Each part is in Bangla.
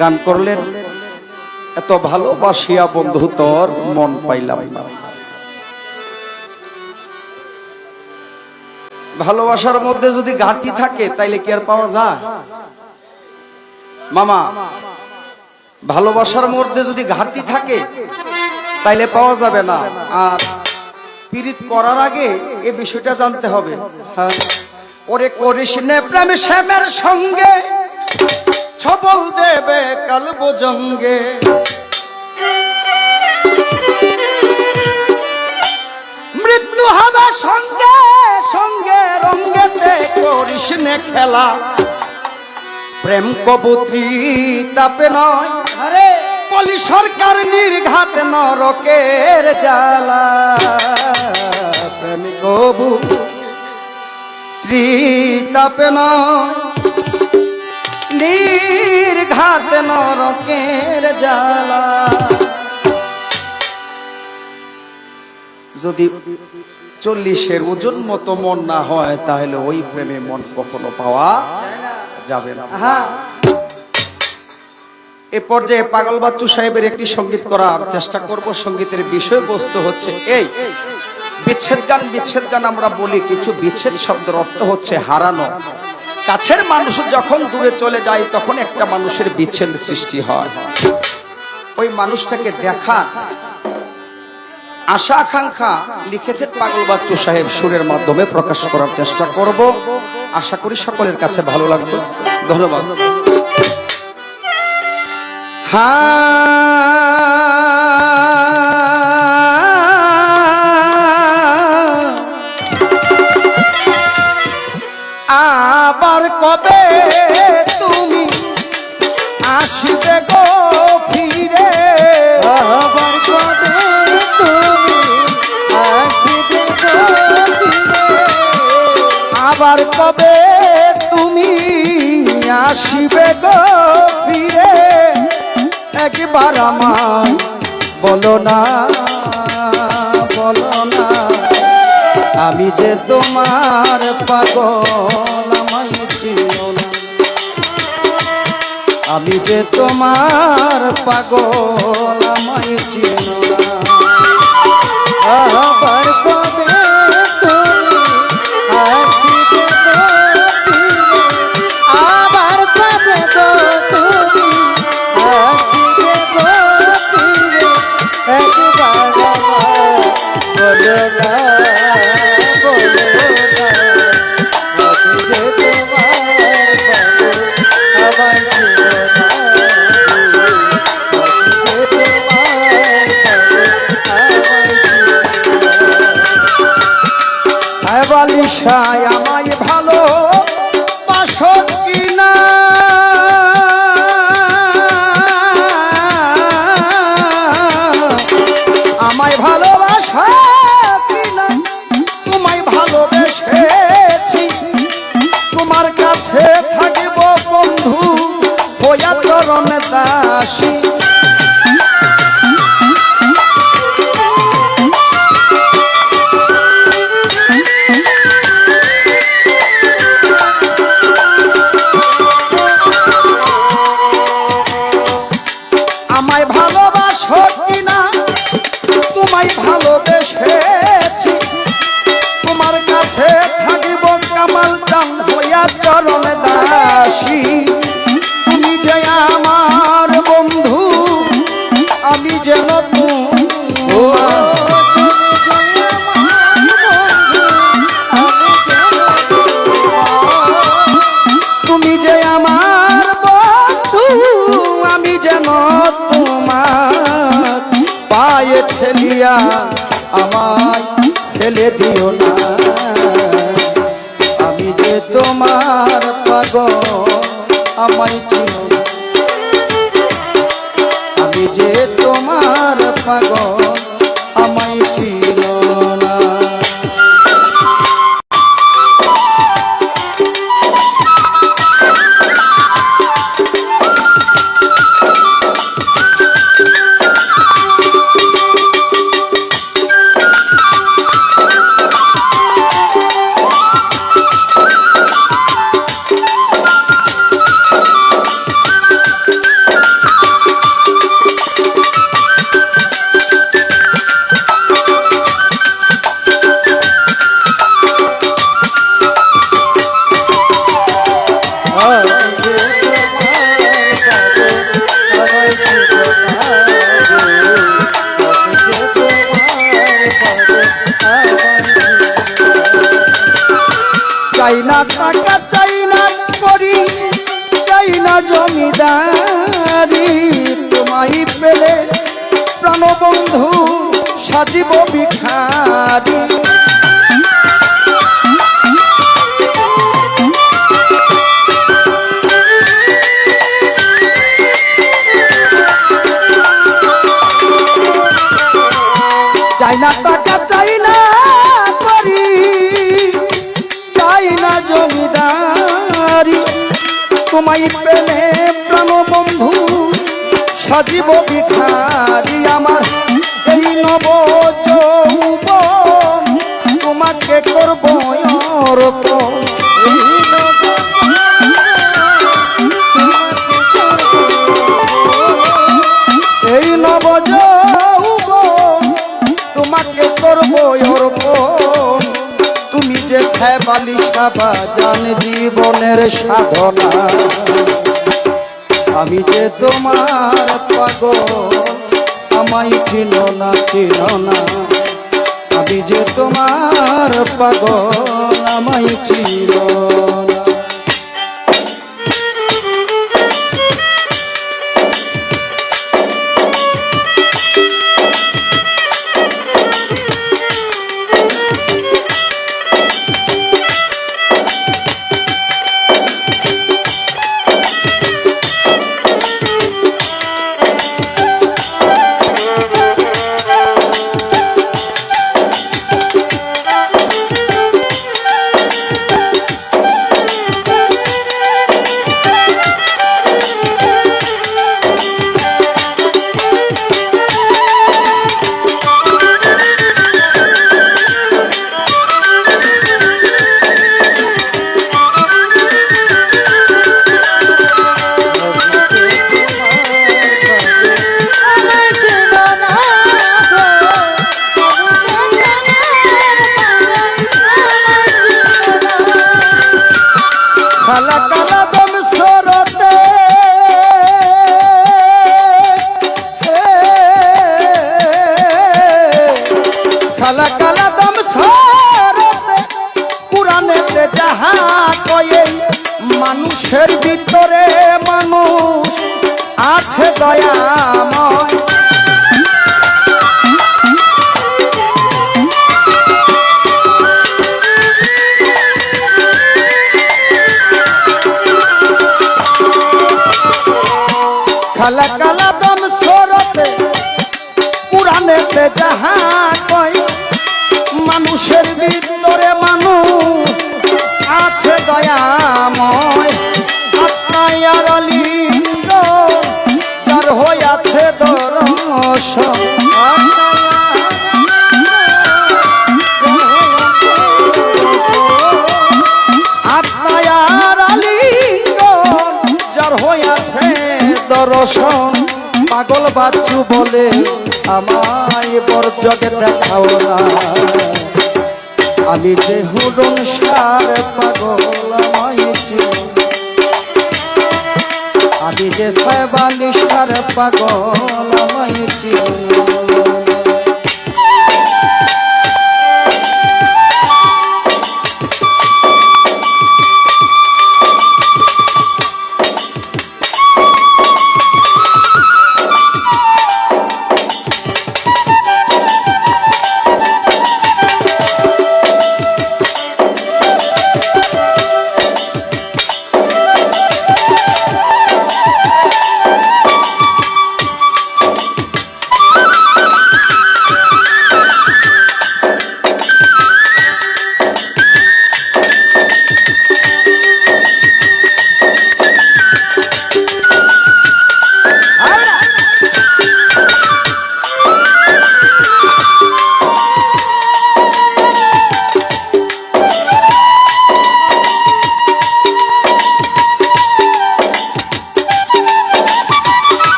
গান করলেন, এত ভালোবাসিয়া বন্ধু তোর মন পাইলাম না। ভালোবাসার মধ্যে যদি ঘাটতি থাকে তাইলে কি আর পাওয়া যায় মামা? ভালোবাসার মধ্যে যদি ঘাটতি থাকে তাইলে পাওয়া যাবে না। আর পীড়িত করার আগে এই বিষয়টা জানতে হবে। হ্যাঁ, ওরে করিস নে প্রেম শ্যামের সঙ্গে, ছবল দেবে কাল বোজঙ্গে। মৃত্যু হবে সঙ্গে সঙ্গে, রঙ্গেতে করিস নে খেলা। প্রেম কবুতরি তাপে নয়, আরে বলি সরকার নির্ঘাত নরকের জ্বালা। প্রেম কবুতরি তাপে নয়, নির্ঘাত নরকের জ্বালা। যদি 40-এর ওজন মতো মন না হয় তাহলে ওই প্রেমে মন কখনো পাওয়া যাবে না। এ পর্যায়ে পাগল বাচ্চু সাহেবের একটি সঙ্গীত করার চেষ্টা করব। সঙ্গীতের বিষয়বস্তু হচ্ছে এই বিচ্ছেদ গান। বিচ্ছেদ গান আমরা বলি, কিছু বিচ্ছেদ শব্দের অর্থ হচ্ছে হারানো। কাছের মানুষ যখন দূরে চলে যায় তখন একটা মানুষের বিচ্ছেদ সৃষ্টি হয়। ওই মানুষটাকে দেখা আশা আকাঙ্ক্ষা লিখেছেন পাগল বাচ্চু সাহেব, সুরের মাধ্যমে প্রকাশ করার চেষ্টা করব। আশা করি সকলের কাছে ভালো লাগবে। ধন্যবাদ। আবার কবে তুমি আসবে গো ফিরে? আবার কবে তুমি আসবে গো ফিরে? আবার কবে তুমি আসবে গো ফিরে? একবার আমায় বলো না, বলো না, আমি যে তোমার পাগল, আমায় চিনো না। আমি যে তোমার পাগল, আমায় চিনো না। আবার কবে তুমি আসবে গো ফিরে? আবার কবে গো তুমি আসবে গো ফিরে? একবার বলো না, বলো না, আমি যে তোমার পাগল, আমায় চিনো না। আমি যে তোমার পাগল, আমায় চিনো না। বালিশায় আমায় ভালো বাসো কিনা? আমায় ভালোবাসা কিনা? তোমায় ভালোবেসেছি, তোমার কাছে থাকিব বন্ধু হইয়া চরণ দাসী। আমায় ভালোবাসো কিনা? তোমায় ভালোবেসেছি, তোমার কাছে থাকিব কামাল চান হইয়া চরণ দাসী। তুমি যে আমার বন্ধু সাজিব ভিখারি। চাই না টাকা, চাই না করি, চাই না জমিদারি, তোমায় পেলে প্রাণ বন্ধু সাজিব ভিখারি। আমার এই নব যৌবন তোমাকে করব অর্পণ। এই নব যৌবন তোমাকে করব অর্পণ। তুমি যে খেবালি খাবা জান জীবনের সাধনা, আমি যে তোমার পাগল আমায় চিনো না, চিনো না। আমি যে তোমার পাগল আমায় চিনো না। মানুষের ভিতরে মানুষ আছে দয়াময়। খালা কালা দম সরতে পুরাণেতে যাহা কয়, মানুষের ভিতরে মানুষ আছে দয়াময়। আত্মায়ার লিঙ্গ যার হইয়াছে দর্শন, আত্মায়ার লিঙ্গ যার হইয়াছে দর্শন। পাগল বাচ্চু বলে আমায় বরজগে দেখাও না, আমি যে হুডন সার পাগল আমায় চিনো। আমি যে সাইবালি সার পাগল আমায় চিনো।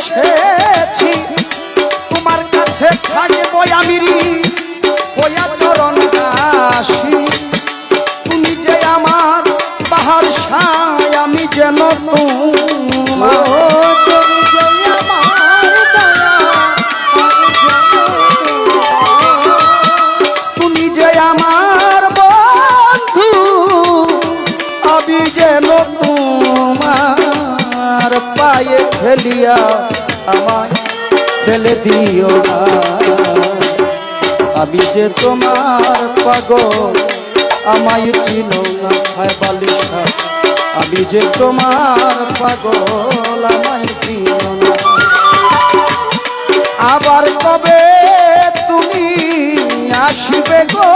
এসেছি তোমার কাছে থাকবো আমি হইয়া চরণ দাসী তুমি যে আমার বাহার সায় আমি যেন তোমার তুমি যে আমার বন্ধু আমি যেন তোমার পায়ে ফেলিয়া আমায় ফেলে দিও না আমি যে তোমার পাগল আমায় চিনো না হায় বালিকা আমি যে তোমার পাগল আমায় চিনো না আবার কবে তুমি আসবে গো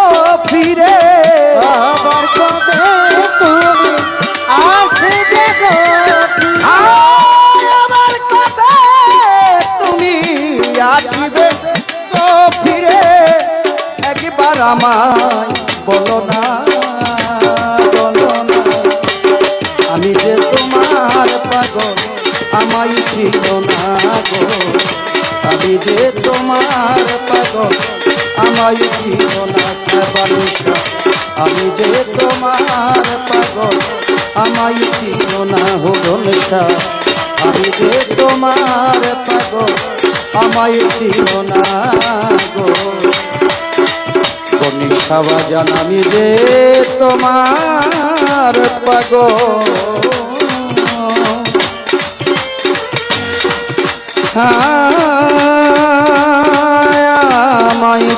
ফিরে আবার কবে তুমি আসবে গো আবার কবে তুমি আসবে গো ফিরে একবার আমায় বলো না আমি যে তোমার পাগল আমায় ছিল না গো আমি যে তোমার পাগল আমায় ছিল না বালিকা আমি যে তোমার পাগল আমায় ছিল না হরণসা আমি যে তোমার পাগল আমায় ছিল না গো গণেশাবা জান আমি যে তোমার পাগল আমায়